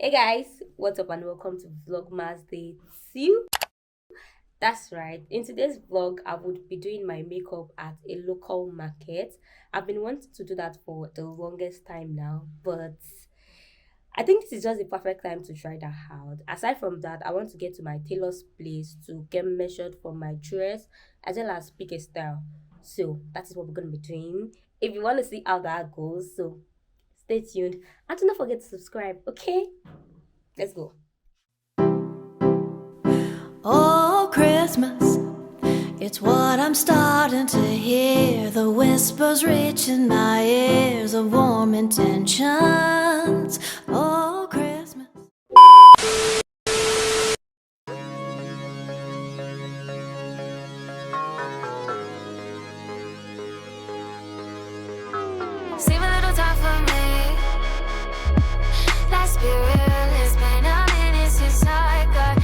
Hey guys, what's up and welcome to Vlogmas Day 2. That's right. In today's vlog, I would be doing my makeup at a local market. I've been wanting to do that for the longest time now, but I think this is just the perfect time to try that out. Aside from that, I want to get to my tailor's place to get measured for my dress as well as pick a style. So that is what we're gonna be doing. If you want to see how that goes, so stay tuned and do not forget to subscribe, okay? Let's go. Oh, Christmas, it's what I'm starting to hear. The whispers reaching my ears of warm intentions. Oh, Christmas. Save a little time for me. Let's be real, it's been a minute since I got.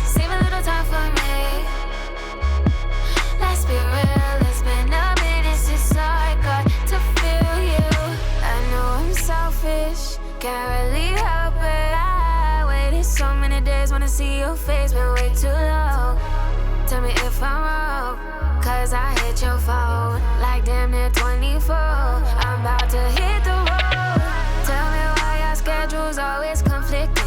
Save a little time for me. Let's be real, it's been a minute since I got to feel you. I know I'm selfish, can't really help it. I waited so many days, wanna see your face, been way too long. Tell me if I'm wrong, cause I hit your phone like damn near 24. I'm about to hit the road. Tell me why our schedule's always conflicting.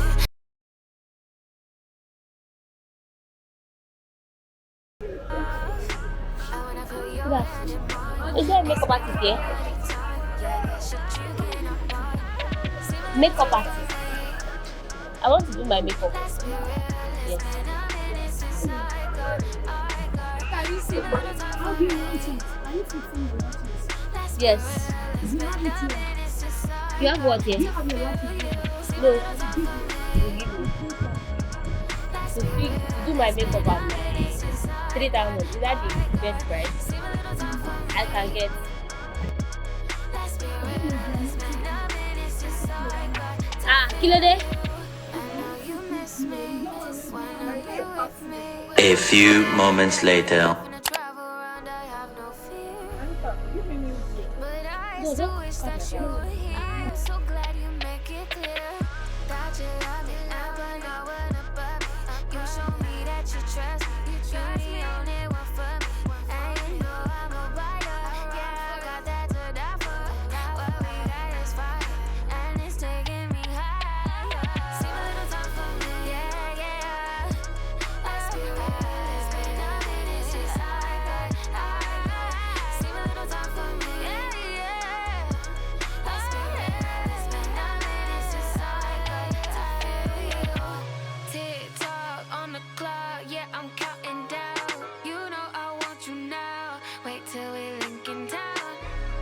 Is there a makeup artist here? Makeup artist. I want to do my makeup. Yes. Yes. You have what here? No. To do my makeup at 3,000. Is that the best price I can get? Kilo day? A few moments later. No, don't. So glad you make it clear that you love me now, but not when above me. You show me that you trust me. You're the only one for me. And you know I'm a rider. Yeah, I got that to die for. What we got is fire, and it's taking me higher. Save a little time for me. Yeah, yeah. Let's be real, it's been a minute since I got. Save a little time for me. Yeah, yeah. Let's be real, it's been a minute since I got to feel you. Tick-tock on the clock, yeah, I'm counting down. You know I want you now. Wait till we link in town.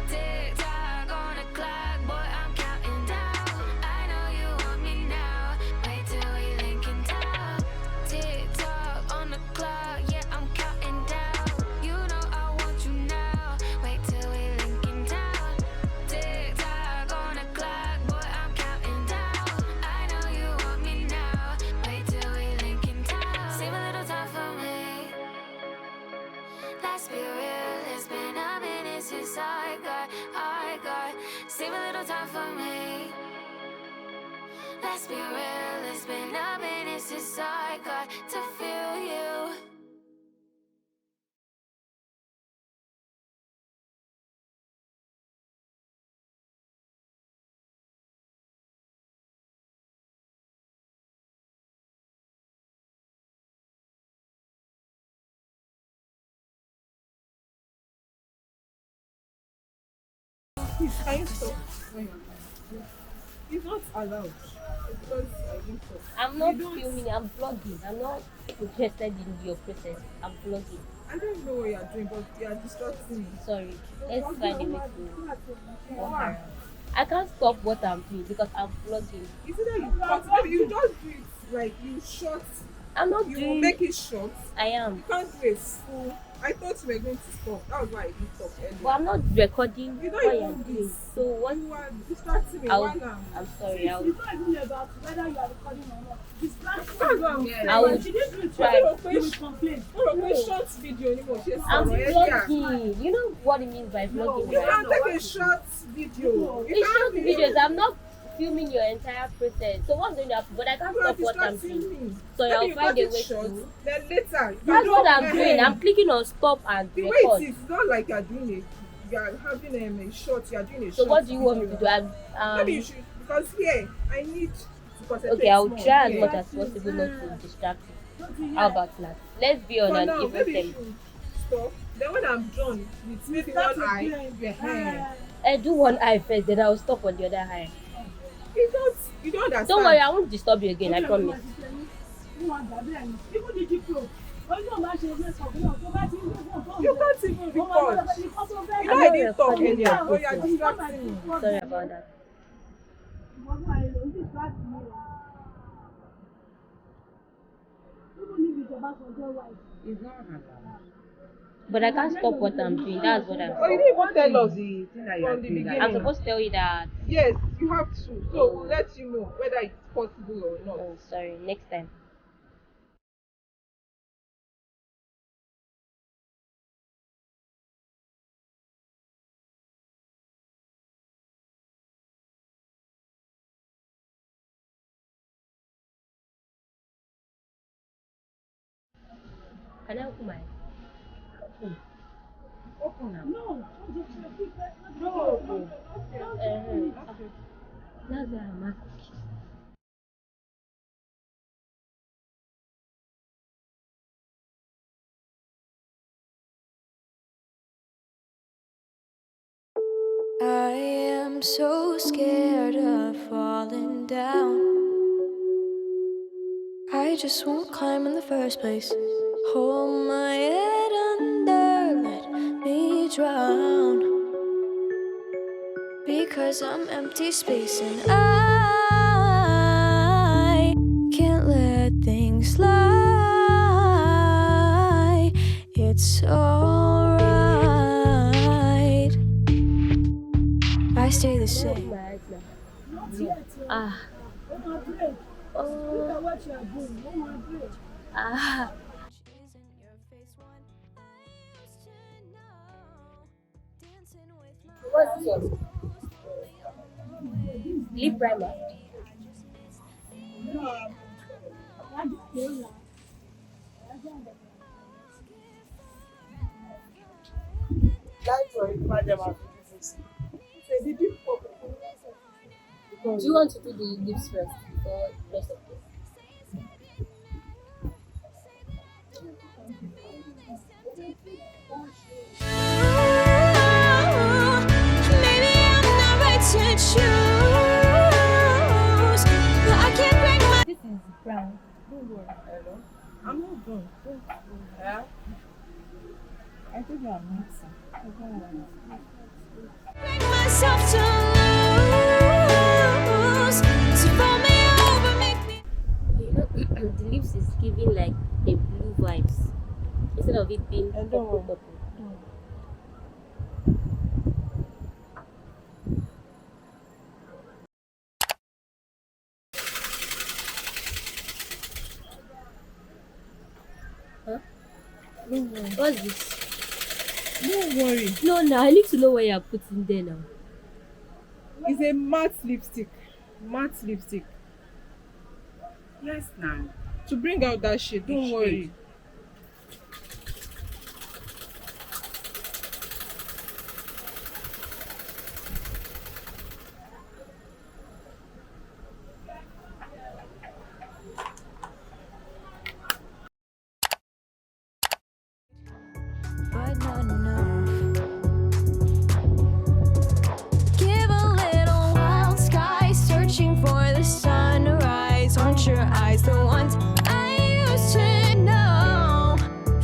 Tick-tock on the clock, boy, I'm counting down. I know you want me now. Wait till we link in town. Tick-tock on the clock, yeah, I'm counting down. You know I want you now. Wait till we link in town. Tick-tock on the clock, boy, I'm counting down. I know you want me now. Wait till we link in town. Save a little time for me. Let's be real, it's been a minute since I got. Save a little time for me. Let's be real, it's been a minute since I got to feel you. Can you stop? It's not allowed. Because I think so. I'm not filming, I'm vlogging. I'm not interested in your process. I'm vlogging. I don't know what you're doing, but you're distracting me. Sorry. Let's find a way to walk around. I can't stop what I'm doing because I'm vlogging. Is it that you cut? Maybe you just do it like you short. I'm not You doing. will make it short. I am. You can't do a full. I thought you were going to stop. That was why I didn't stop earlier. But I'm not recording You what don't you're even do doing. this. So what? You are distracting me. I'll, Why now? I'm sorry. It's not even about whether you are recording or not. Distraction. That's what I'm saying. I will She didn't do it try. you will complain. No, short video anymore. I'm vlogging. You know what it means by vlogging, You right? can take a short video. It's short videos. I'm not filming your entire process. So what's going to happen? But I can't You are stop what I'm distracting doing. me. So Maybe I'll you find cut a it way short, to. then later. That's what I'm doing. I'm clicking on stop and The way record. it is, it's not like you're doing it. You are having a short. You are doing a So short. what do you want me to video. do? Maybe you should, because here I need to concentrate. Okay, I'll more try as here. much as possible not to distract you. How about that? Let's be on For an now, even maybe you tempo. should stop. Then when I'm done with maybe one eye, your hair. Do one eye first, then I'll stop on the other eye. You don't understand. Don't worry, I won't disturb you again, I promise. You can't even record. You know I didn't talk earlier, but you're distracting me. Sorry about that. But I can't stop what I'm doing. That's what I'm Oh, you saying. didn't even tell us the thing that from the beginning. I'm supposed to tell you that. Yes, you have to. So we'll let you know whether it's possible or not. Oh, sorry, next time. Can I open my? Open now. No. That's why I'm asking. I am so scared of falling down. I just won't climb in the first place. Hold my head under, let me drown. Because I'm empty space and I can't let things lie. It's alright. I stay the same. My eyes now. Not yet. Ah. Break. Look Oh. at what you are doing. Break. Ah. What's this one? Lip primer. That's why Ipaja was Do you want to do the lips first before the rest of this? Maybe I'm not right to choose, but I can't break my. This is brown. I'm not done. Yeah. I think I'm mixing. Break myself to lose. So fold me over, make me. You know, the lips is giving like a blue vibes instead of it being don't purple worry. purple. Huh? What's this? Don't worry. No, I need to know what you're putting there now. It's a matte lipstick. Matte lipstick. Yes, now. To bring out that shade, don't Shade. worry. But not enough. Give a little wild sky, searching for the sunrise. Aren't your eyes the ones I used to know?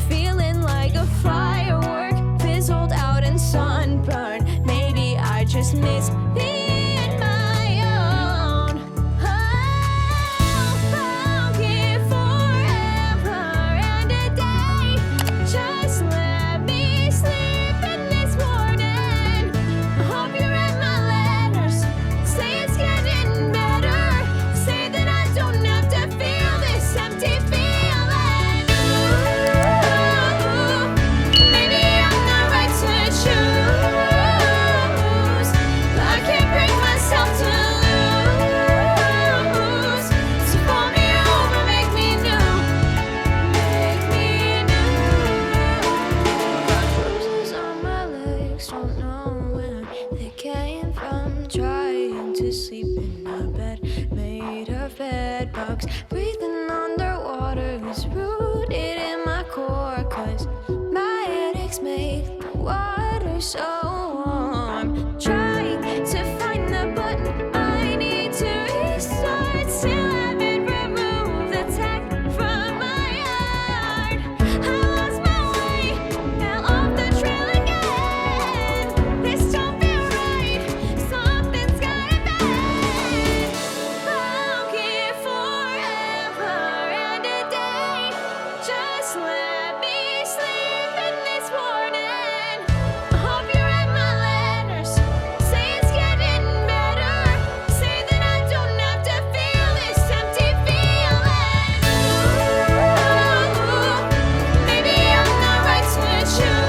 Feeling like a firework, fizzled out and sunburned. Maybe I just miss being my own. I'll forgive forever and a day. Just let me sleep in this morning. I hope you read my letters. Say it's getting better. Say that I don't have to feel this empty feeling. Ooh, maybe I'm not right to choose, but I can't you're so warm. Trying to find the button I need to restart. Still haven't removed the tag from my heart. I lost my way, now off the trail again. This don't feel right, something's gotta bend. I'll give forever and a day. Just let me sleep in this morning. I hope you read my letters. Say it's getting better. Say that I don't have to feel this empty feeling. Ooh, maybe I'm not right to choose.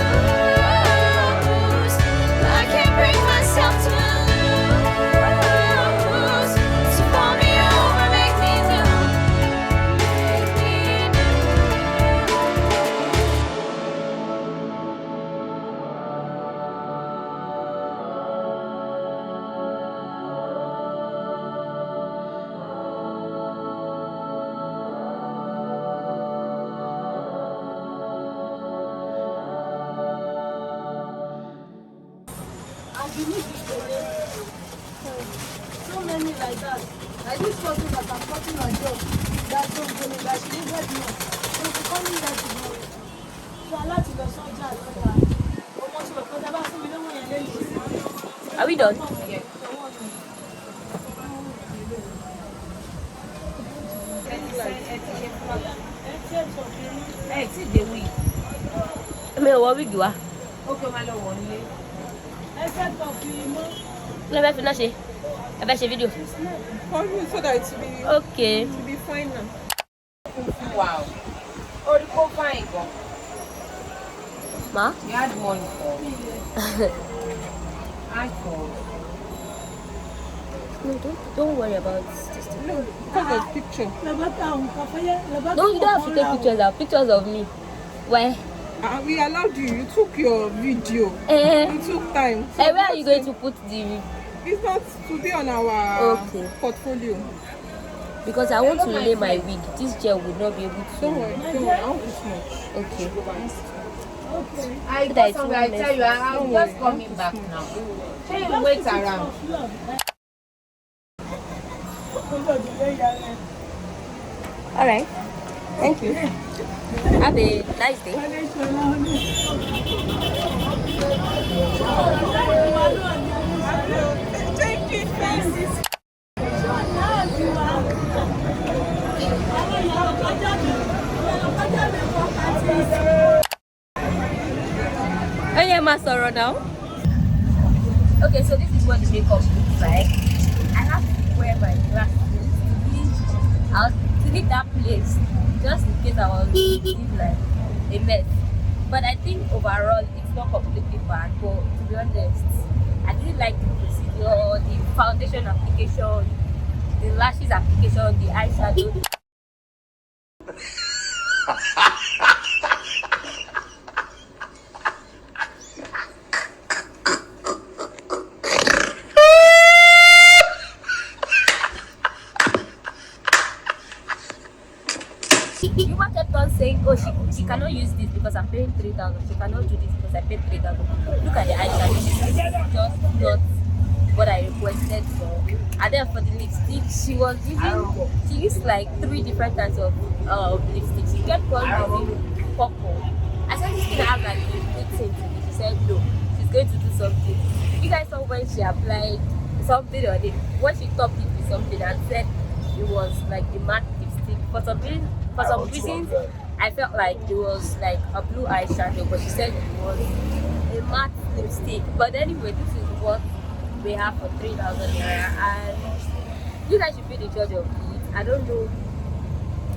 I can't bring myself to lose. So pull me over, make me new. Make me new. And you need to so many like that. Like this person that I'm cutting a job, that don't tell me that she didn't get me. So she coming there tomorrow. So I like to the soldier and all that. Almost because I was saying, we don't want your lady. Are we done? Ẹ ti dé wí. Mi ò wọ wíìgì wa. Ó kí o máa lọ wọ̀ nílé. Except for the more. Kí ló fẹ́ fi náà ṣe? Ẹ fẹ́ ṣe fídíò? For you so that it will be, Okay. it will be fine now. Wow. Orí kó fáìn gan. Ma? You had money for. I for. No, don't worry about this thing. No, because of picture. No, you don't have to take pictures of me. Why? We allowed you. You took your video. Eh, You took time. So where are you going to put the... it's not to be on our Okay. portfolio. Because I want to lay my wig. This gel would not be able to... Don't worry. I won't put much. Okay. I That got is somewhere, I tell you, I'm just coming back now. Can you wait around? All right. Thank you. Have a nice day. Thank you. Oh yeah, my sorrow now. Okay, so this is what the makeup looks like. I have to wear my glasses to leave that place, just in case I was leave like a mess. But I think overall it's not completely bad. But to be honest, I didn't like the procedure, the foundation application, the lashes application, the eyeshadow. You kept on saying, oh, she cannot use this because I'm paying 3,000. She cannot do this because I paid 3,000. Look at the eyeshadow. This is just not what I requested for. And then for the lipstick, she used like 3 different types of lipstick. She kept on using purple. I said, this thing has like a good thing to me. She said, no, she's going to do something. You guys saw when she applied something on it, when she topped it with something and said it was like a matte lipstick. For some reasons, I felt like it was like a blue eyeshadow, but she said it was a matte lipstick. But anyway, this is what we have for 3,000 naira, and you guys should be the judge of it. I don't know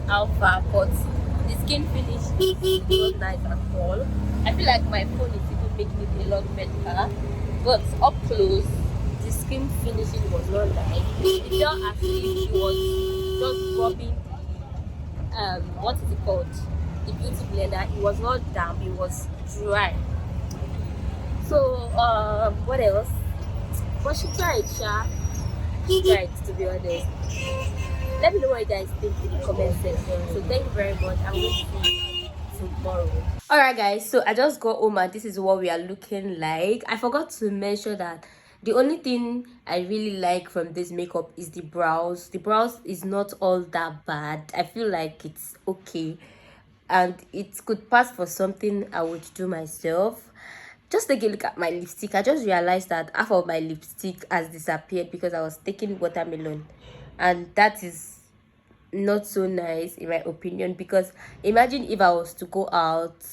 how far, but the skin finish is not nice at all. I feel like my phone is even making it a lot better, but up close, the skin finishing was not nice. It felt as if it was just rubbing what is it called? The beauty blender. It was not damp, it was dry. So what else? But she tried, She tried, to be honest. Let me know what you guys think in the comment section. So thank you very much. I will see you tomorrow. Alright guys, so I just got home and this is what we are looking like. I forgot to mention that the only thing I really like from this makeup is the brows. The brows is not all that bad. I feel like it's okay and it could pass for something I would do myself. Just take a look at my lipstick. I just realized that half of my lipstick has disappeared because I was taking watermelon, and that is not so nice in my opinion. Because imagine if I was to go out,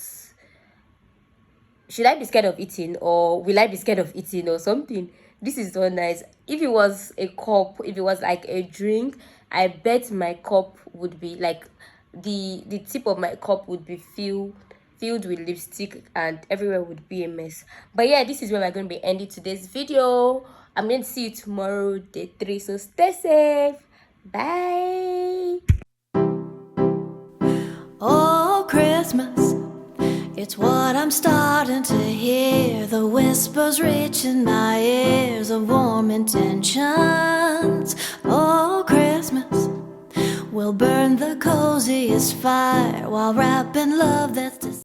should I be scared of eating, or will I be scared of eating or something? This is so nice. If it was a cup, if it was like a drink, I bet my cup would be like the tip of my cup would be filled with lipstick and everywhere would be a mess. But yeah, this is where we're going to be ending today's video. I'm going to see you tomorrow, day 3, so stay safe. Bye. Oh, Christmas, it's what I'm starting to hear. The whispers reaching my ears of warm intentions. Oh, Christmas, we'll burn the coziest fire while wrapping love that's